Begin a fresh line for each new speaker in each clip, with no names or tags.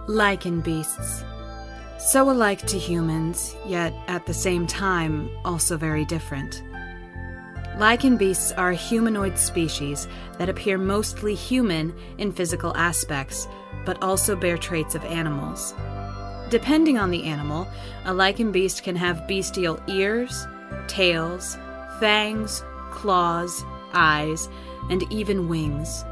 Lycanbeasts. So alike to humans, yet at the same time also very different. Lycanbeasts are a humanoid species that appear mostly human in physical aspects, but also bear traits of animals. Depending on the animal, a Lycanbeast can have bestial ears, tails, fangs, claws, eyes, and even wings.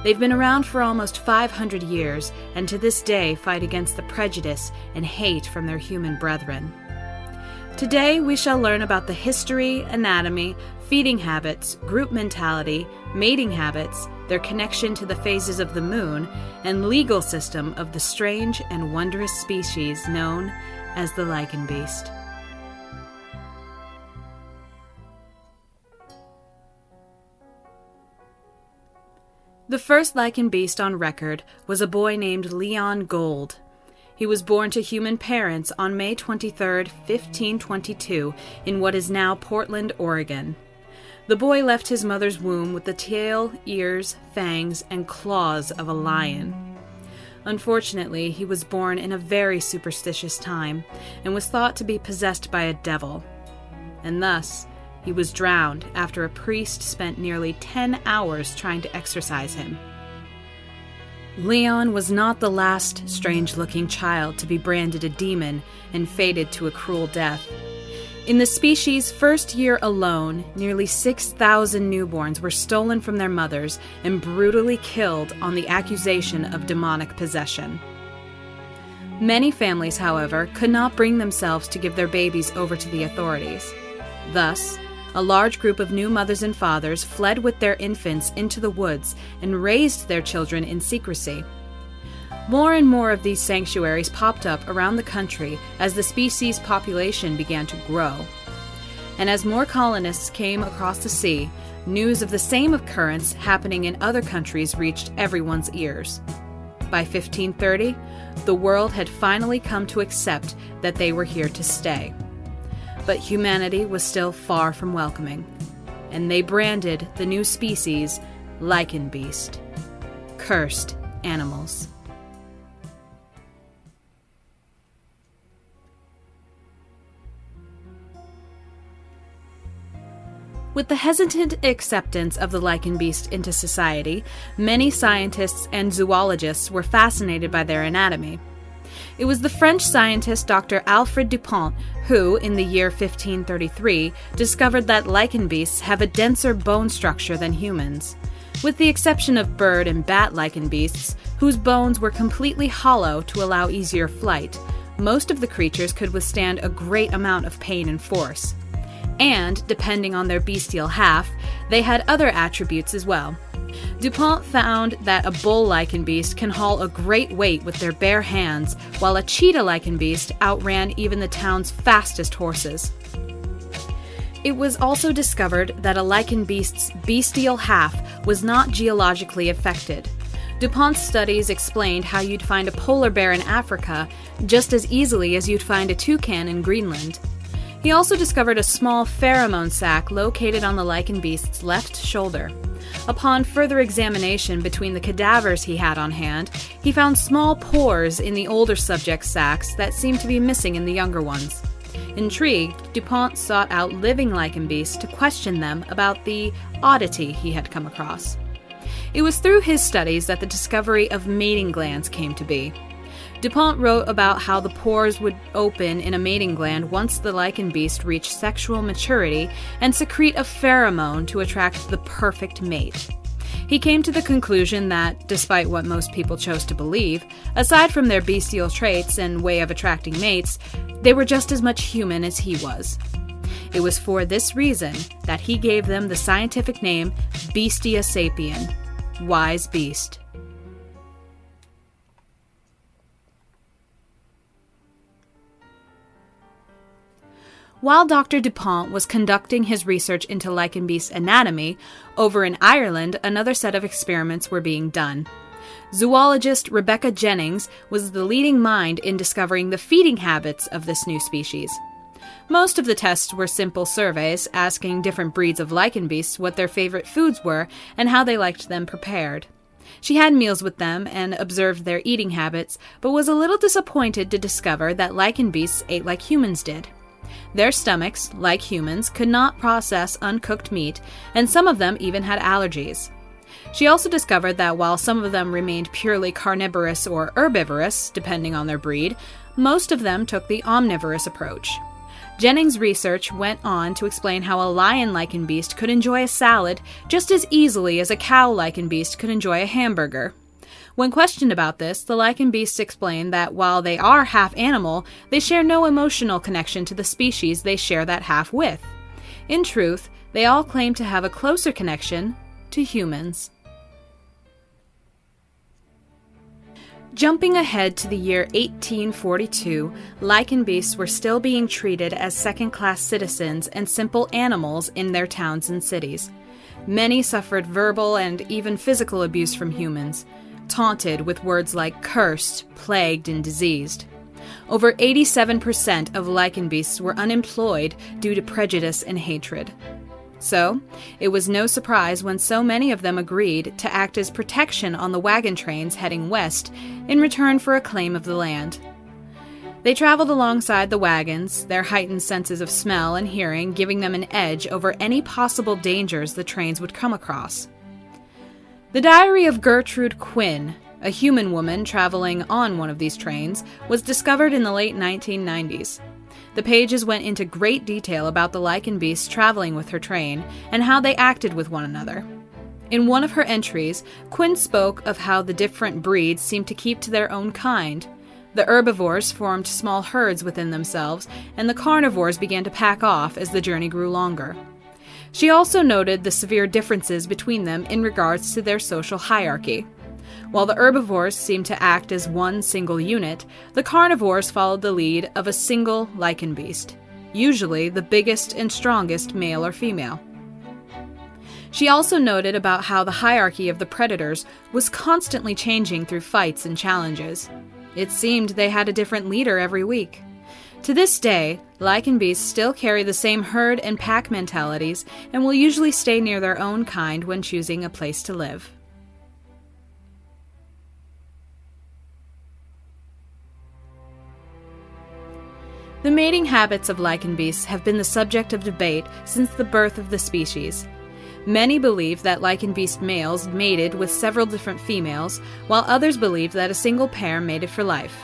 They've been around for almost 500 years, and to this day fight against the prejudice and hate from their human brethren. Today we shall learn about the history, anatomy, feeding habits, group mentality, mating habits, their connection to the phases of the moon, and legal system of the strange and wondrous species known as the Lycanbeast. The first Lycanbeast on record was a boy named Leon Gold. He was born to human parents on May 23, 1522, in what is now Portland, Oregon. The boy left his mother's womb with the tail, ears, fangs, and claws of a lion. Unfortunately, he was born in a very superstitious time and was thought to be possessed by a devil. And thus, he was drowned after a priest spent nearly 10 hours trying to exorcise him. Leon was not the last strange-looking child to be branded a demon and fated to a cruel death. In the species' first year alone, nearly 6,000 newborns were stolen from their mothers and brutally killed on the accusation of demonic possession. Many families, however, could not bring themselves to give their babies over to the authorities. Thus, a large group of new mothers and fathers fled with their infants into the woods and raised their children in secrecy. More and more of these sanctuaries popped up around the country as the species' population began to grow. And as more colonists came across the sea, news of the same occurrence happening in other countries reached everyone's ears. By 1530, the world had finally come to accept that they were here to stay. But humanity was still far from welcoming, and they branded the new species Lycanbeast, cursed animals. With the hesitant acceptance of the Lycanbeast into society, many scientists and zoologists were fascinated by their anatomy. It was the French scientist Dr. Alfred Dupont who, in the year 1533, discovered that Lycanbeasts have a denser bone structure than humans. With the exception of bird and bat Lycanbeasts, whose bones were completely hollow to allow easier flight, most of the creatures could withstand a great amount of pain and force. And, depending on their bestial half, they had other attributes as well. Dupont found that a bull Lycanbeast can haul a great weight with their bare hands, while a cheetah Lycanbeast outran even the town's fastest horses. It was also discovered that a Lycanbeast's bestial half was not geologically affected. Dupont's studies explained how you'd find a polar bear in Africa just as easily as you'd find a toucan in Greenland. He also discovered a small pheromone sac located on the Lycanbeast's left shoulder. Upon further examination between the cadavers he had on hand, he found small pores in the older subject's sacs that seemed to be missing in the younger ones. Intrigued, Dupont sought out living Lycanbeasts to question them about the oddity he had come across. It was through his studies that the discovery of mating glands came to be. Dupont wrote about how the pores would open in a mating gland once the Lycanbeast reached sexual maturity and secrete a pheromone to attract the perfect mate. He came to the conclusion that, despite what most people chose to believe, aside from their bestial traits and way of attracting mates, they were just as much human as he was. It was for this reason that he gave them the scientific name Bestia sapien, wise beast. While Dr. Dupont was conducting his research into Lycanbeast anatomy, over in Ireland another set of experiments were being done. Zoologist Rebecca Jennings was the leading mind in discovering the feeding habits of this new species. Most of the tests were simple surveys, asking different breeds of Lycanbeasts what their favorite foods were and how they liked them prepared. She had meals with them and observed their eating habits, but was a little disappointed to discover that Lycanbeasts ate like humans did. Their stomachs, like humans, could not process uncooked meat, and some of them even had allergies. She also discovered that while some of them remained purely carnivorous or herbivorous, depending on their breed, most of them took the omnivorous approach. Jennings' research went on to explain how a lion Lycanbeast could enjoy a salad just as easily as a cow Lycanbeast could enjoy a hamburger. When questioned about this, the Lycanbeasts explained that while they are half animal, they share no emotional connection to the species they share that half with. In truth, they all claim to have a closer connection to humans. Jumping ahead to the year 1842, Lycanbeasts were still being treated as second-class citizens and simple animals in their towns and cities. Many suffered verbal and even physical abuse from humans, taunted with words like cursed, plagued, and diseased. Over 87% of Lycanbeasts were unemployed due to prejudice and hatred. So, it was no surprise when so many of them agreed to act as protection on the wagon trains heading west in return for a claim of the land. They traveled alongside the wagons, their heightened senses of smell and hearing giving them an edge over any possible dangers the trains would come across. The diary of Gertrude Quinn, a human woman traveling on one of these trains, was discovered in the late 1990s. The pages went into great detail about the Lycanbeasts traveling with her train and how they acted with one another. In one of her entries, Quinn spoke of how the different breeds seemed to keep to their own kind. The herbivores formed small herds within themselves, and the carnivores began to pack off as the journey grew longer. She also noted the severe differences between them in regards to their social hierarchy. While the herbivores seemed to act as one single unit, the carnivores followed the lead of a single Lycanbeast, usually the biggest and strongest male or female. She also noted about how the hierarchy of the predators was constantly changing through fights and challenges. It seemed they had a different leader every week. To this day, Lycanbeasts still carry the same herd and pack mentalities and will usually stay near their own kind when choosing a place to live. The mating habits of Lycanbeasts have been the subject of debate since the birth of the species. Many believe that Lycanbeast males mated with several different females, while others believe that a single pair mated for life.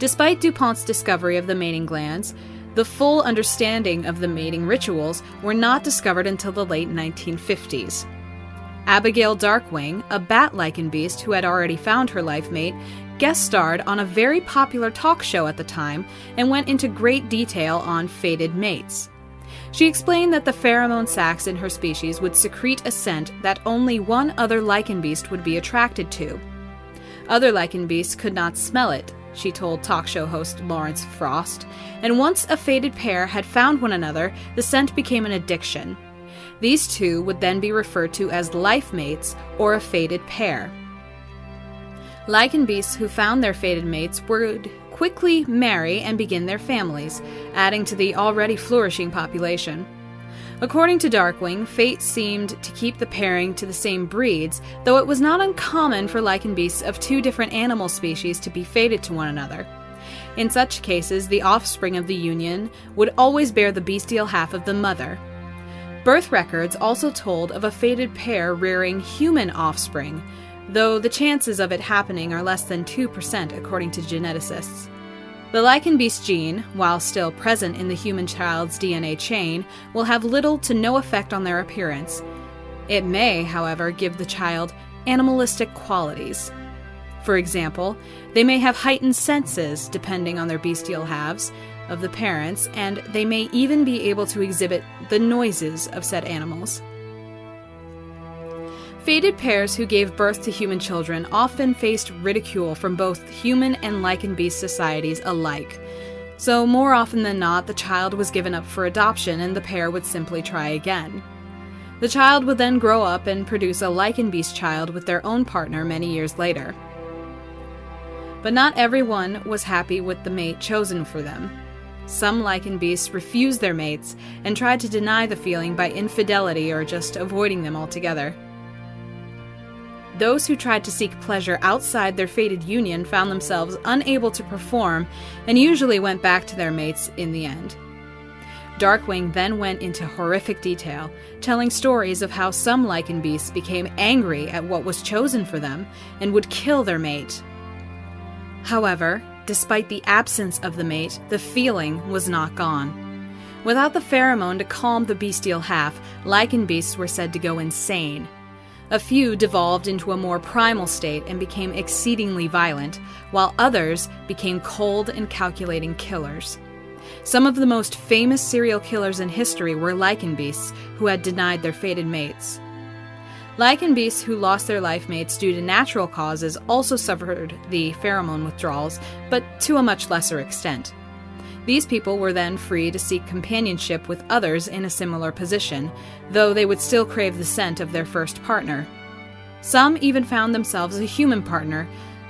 Despite DuPont's discovery of the mating glands, the full understanding of the mating rituals were not discovered until the late 1950s. Abigail Darkwing, a bat Lycanbeast who had already found her life mate, guest starred on a very popular talk show at the time and went into great detail on fated mates. She explained that the pheromone sacs in her species would secrete a scent that only one other Lycanbeast would be attracted to. Other Lycanbeasts could not smell it, she told talk show host Lawrence Frost, and once a fated pair had found one another, the scent became an addiction. These two would then be referred to as life mates or a fated pair. Lycanbeasts who found their fated mates would quickly marry and begin their families, adding to the already flourishing population. According to Darkwing, fate seemed to keep the pairing to the same breeds, though it was not uncommon for Lycanbeasts of two different animal species to be fated to one another. In such cases, the offspring of the union would always bear the bestial half of the mother. Birth records also told of a fated pair rearing human offspring, though the chances of it happening are less than 2% according to geneticists. The Lycanbeast gene, while still present in the human child's DNA chain, will have little to no effect on their appearance. It may, however, give the child animalistic qualities. For example, they may have heightened senses, depending on their bestial halves of the parents, and they may even be able to exhibit the noises of said animals. Fated pairs who gave birth to human children often faced ridicule from both human and Lycanbeast societies alike. So more often than not, the child was given up for adoption and the pair would simply try again. The child would then grow up and produce a Lycanbeast child with their own partner many years later. But not everyone was happy with the mate chosen for them. Some Lycanbeasts refused their mates and tried to deny the feeling by infidelity or just avoiding them altogether. those who tried to seek pleasure outside their fated union found themselves unable to perform and usually went back to their mates in the end. Darkwing then went into horrific detail, telling stories of how some Lycanbeasts became angry at what was chosen for them and would kill their mate. However, despite the absence of the mate, the feeling was not gone. Without the pheromone to calm the bestial half, Lycanbeasts were said to go insane. A few devolved into a more primal state and became exceedingly violent, while others became cold and calculating killers. Some of the most famous serial killers in history were Lycanbeasts who had denied their fated mates. Lycanbeasts who lost their life mates due to natural causes also suffered the pheromone withdrawals, but to a much lesser extent. These people were then free to seek companionship with others in a similar position, though they would still crave the scent of their first partner. Some even found themselves a human partner,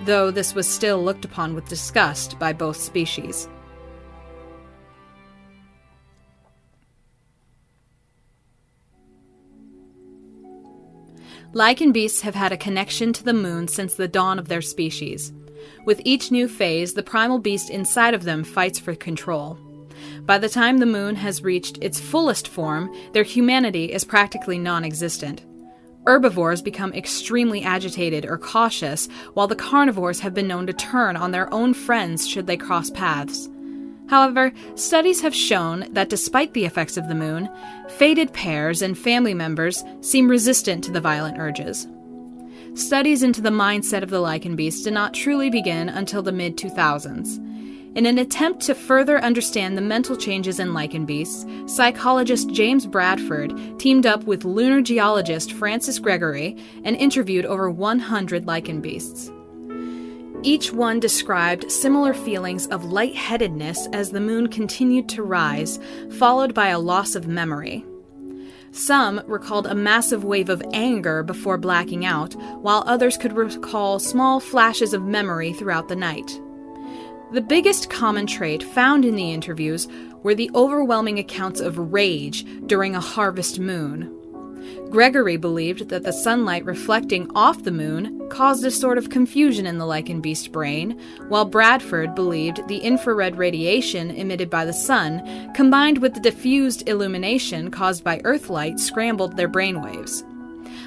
though this was still looked upon with disgust by both species. Lycanbeasts have had a connection to the moon since the dawn of their species. With each new phase, the primal beast inside of them fights for control. By the time the moon has reached its fullest form, their humanity is practically non-existent. Herbivores become extremely agitated or cautious, while the carnivores have been known to turn on their own friends should they cross paths. However, studies have shown that despite the effects of the moon, fated pairs and family members seem resistant to the violent urges. Studies into the mindset of the Lycanbeast did not truly begin until the mid-2000s. In an attempt to further understand the mental changes in Lycanbeasts, psychologist James Bradford teamed up with lunar geologist Francis Gregory and interviewed over 100 Lycanbeasts. Each one described similar feelings of lightheadedness as the moon continued to rise, followed by a loss of memory. Some recalled a massive wave of anger before blacking out, while others could recall small flashes of memory throughout the night. The biggest common trait found in the interviews were the overwhelming accounts of rage during a harvest moon. Gregory believed that the sunlight reflecting off the moon caused a sort of confusion in the Lycanbeast brain, while Bradford believed the infrared radiation emitted by the sun, combined with the diffused illumination caused by Earthlight, scrambled their brainwaves.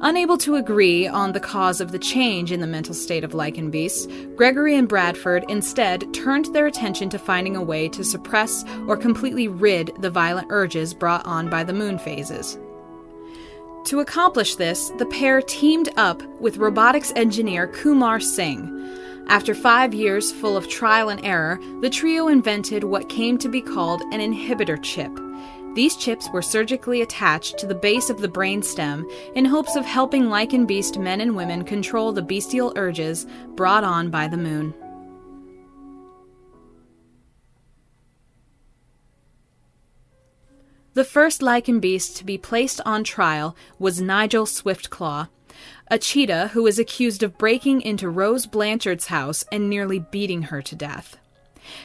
Unable to agree on the cause of the change in the mental state of Lycanbeasts, Gregory and Bradford instead turned their attention to finding a way to suppress or completely rid the violent urges brought on by the moon phases. To accomplish this, the pair teamed up with robotics engineer Kumar Singh. After 5 years full of trial and error, the trio invented what came to be called an inhibitor chip. These chips were surgically attached to the base of the brainstem in hopes of helping Lycanbeast men and women control the bestial urges brought on by the moon. The first Lycanbeast to be placed on trial was Nigel Swiftclaw, a cheetah who was accused of breaking into Rose Blanchard's house and nearly beating her to death.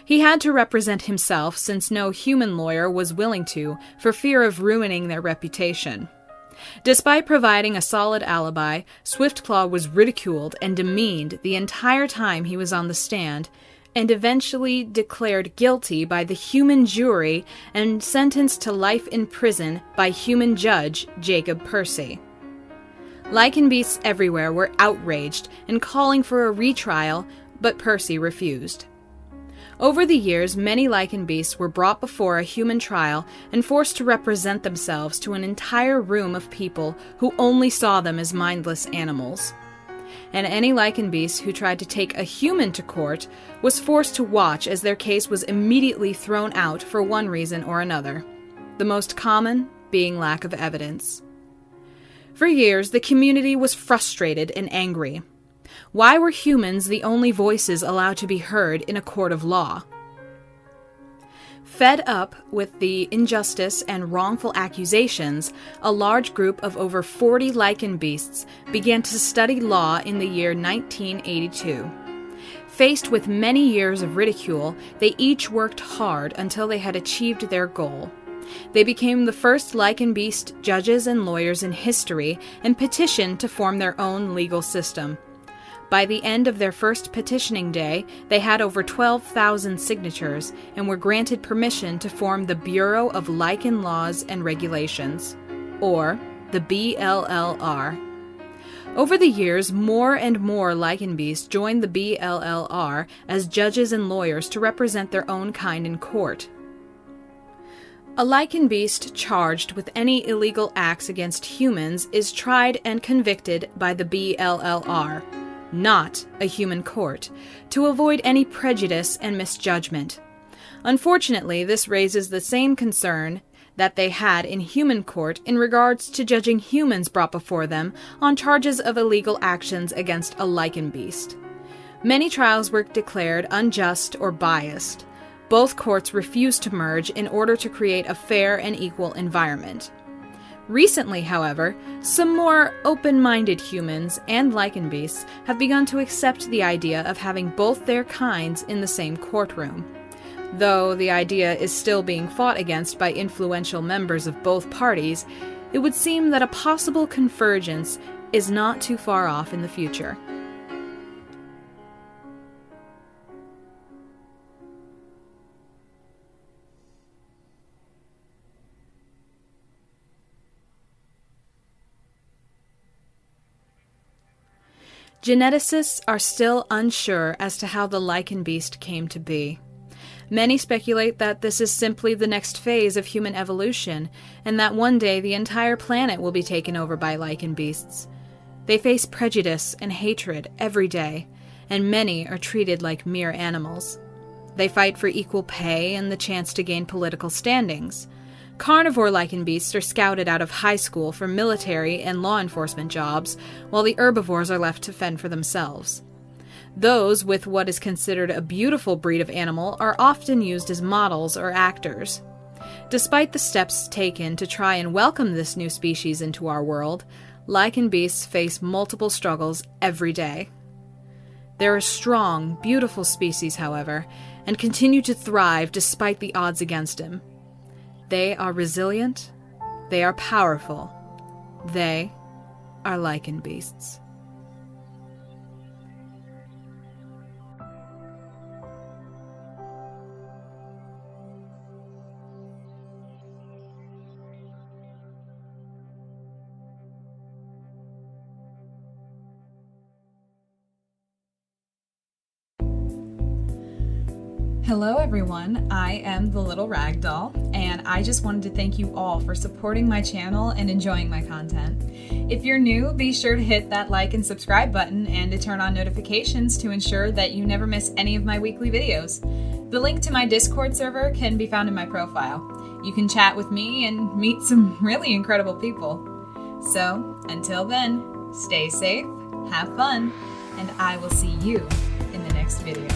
He had to represent himself since no human lawyer was willing to, for fear of ruining their reputation. Despite providing a solid alibi, Swiftclaw was ridiculed and demeaned the entire time he was on the stand, and eventually declared guilty by the human jury and sentenced to life in prison by human judge Jacob Percy. Lycanbeasts everywhere were outraged and calling for a retrial, but Percy refused. Over the years, many Lycanbeasts were brought before a human trial and forced to represent themselves to an entire room of people who only saw them as mindless animals. And any Lycanbeast who tried to take a human to court was forced to watch as their case was immediately thrown out for one reason or another, the most common being lack of evidence. For years, the community was frustrated and angry. Why were humans the only voices allowed to be heard in a court of law? Fed up with the injustice and wrongful accusations, a large group of over 40 Lycanbeasts began to study law in the year 1982. Faced with many years of ridicule, they each worked hard until they had achieved their goal. They became the first Lycanbeast judges and lawyers in history and petitioned to form their own legal system. By the end of their first petitioning day, they had over 12,000 signatures and were granted permission to form the Bureau of Lycan Laws and Regulations, or the BLLR. Over the years, more and more Lycanbeasts joined the BLLR as judges and lawyers to represent their own kind in court. A Lycanbeast charged with any illegal acts against humans is tried and convicted by the BLLR, not a human court, to avoid any prejudice and misjudgment. Unfortunately, this raises the same concern that they had in human court in regards to judging humans brought before them on charges of illegal actions against a Lycanbeast. Many trials were declared unjust or biased. Both courts refused to merge in order to create a fair and equal environment. Recently, however, some more open-minded humans and Lycanbeasts have begun to accept the idea of having both their kinds in the same courtroom. Though the idea is still being fought against by influential members of both parties, it would seem that a possible convergence is not too far off in the future. Geneticists are still unsure as to how the Lycanbeast came to be. Many speculate that this is simply the next phase of human evolution, and that one day the entire planet will be taken over by Lycanbeasts. They face prejudice and hatred every day, and many are treated like mere animals. They fight for equal pay and the chance to gain political standings. Carnivore Lycanbeasts are scouted out of high school for military and law enforcement jobs, while the herbivores are left to fend for themselves. Those with what is considered a beautiful breed of animal are often used as models or actors. Despite the steps taken to try and welcome this new species into our world, Lycanbeasts face multiple struggles every day. They're a strong, beautiful species, however, and continue to thrive despite the odds against him. They are resilient, they are powerful, they are Lycanbeasts. Hello everyone, I am the LittleRagdoll, and I just wanted to thank you all for supporting my channel and enjoying my content. If you're new, be sure to hit that like and subscribe button and to turn on notifications to ensure that you never miss any of my weekly videos. The link to my Discord server can be found in my profile. You can chat with me and meet some really incredible people. So, until then, stay safe, have fun, and I will see you in the next video.